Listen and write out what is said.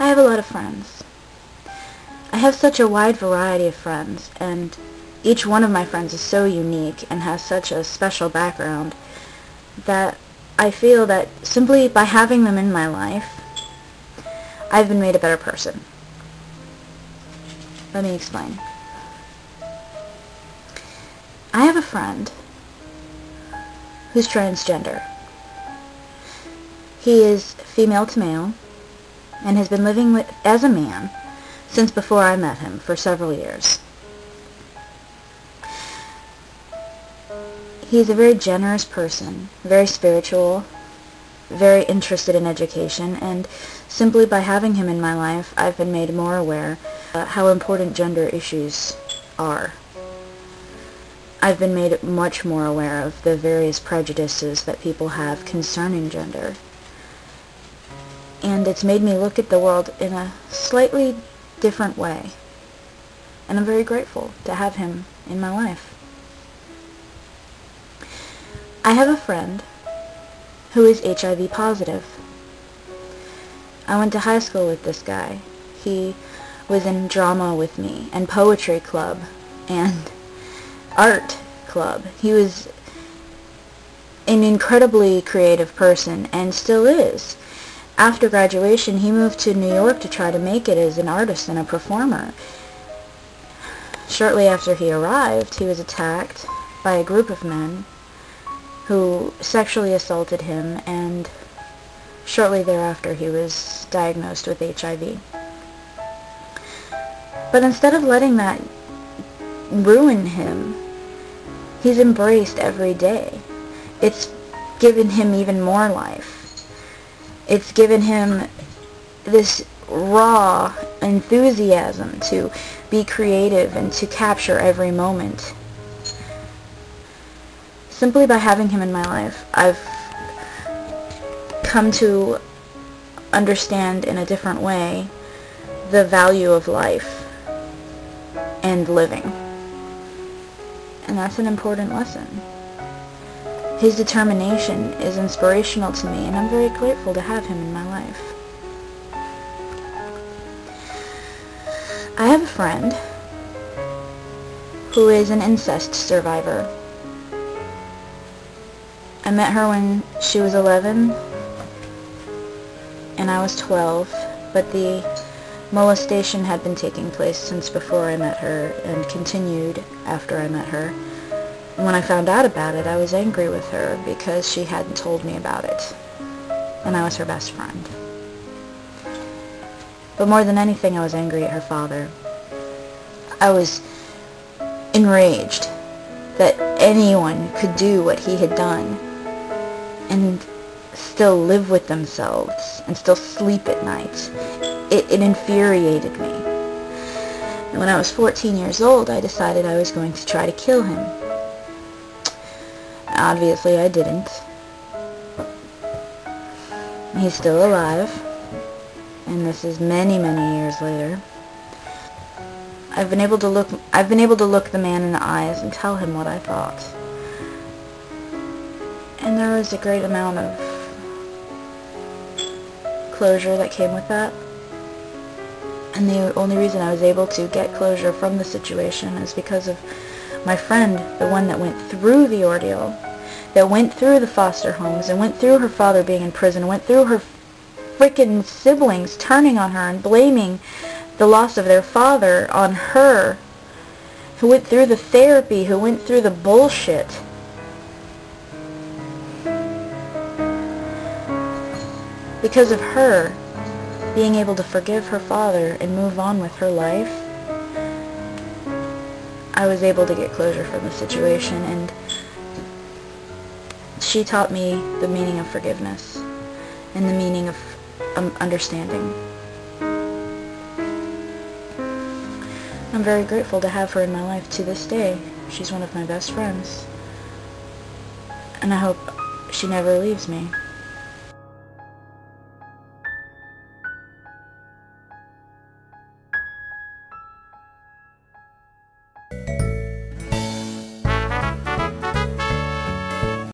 I have a lot of friends. I have such a wide variety of friends, and each one of my friends is so unique and has such a special background that I feel that simply by having them in my life, I've been made a better person. Let me explain. I have a friend who's transgender. He is female to male and has been living as a man since before I met him for several years. He's a very generous person, very spiritual, very interested in education, and simply by having him in my life, I've been made more aware how important gender issues are. I've been made much more aware of the various prejudices that people have concerning gender. And it's made me look at the world in a slightly different way. And I'm very grateful to have him in my life. I have a friend who is HIV positive. I went to high school with this guy. He was in drama with me, and poetry club, and art club. He was an incredibly creative person, and still is. After graduation, he moved to New York to try to make it as an artist and a performer. Shortly after he arrived, he was attacked by a group of men who sexually assaulted him, and shortly thereafter he was diagnosed with HIV. But instead of letting that ruin him, he's embraced every day. It's given him even more life. It's given him this raw enthusiasm to be creative and to capture every moment. Simply by having him in my life, I've come to understand in a different way the value of life and living. And that's an important lesson. His determination is inspirational to me, and I'm very grateful to have him in my life. I have a friend who is an incest survivor. I met her when she was 11 and I was 12, but the molestation had been taking place since before I met her and continued after I met her. And when I found out about it, I was angry with her because she hadn't told me about it, and I was her best friend. But more than anything, I was angry at her father. I was enraged that anyone could do what he had done and still live with themselves and still sleep at night. It infuriated me. And when I was 14 years old, I decided I was going to try to kill him. Obviously, I didn't. He's still alive, and this is many, many years later. I've been able to look the man in the eyes and tell him what I thought. And there was a great amount of closure that came with that. And the only reason I was able to get closure from the situation is because of my friend, the one that went through the ordeal, that went through the foster homes, and went through her father being in prison, went through her freaking siblings turning on her and blaming the loss of their father on her, who went through the therapy, who went through the bullshit. Because of her being able to forgive her father and move on with her life, I was able to get closure from the situation, and she taught me the meaning of forgiveness and the meaning of understanding. I'm very grateful to have her in my life to this day. She's one of my best friends, and I hope she never leaves me.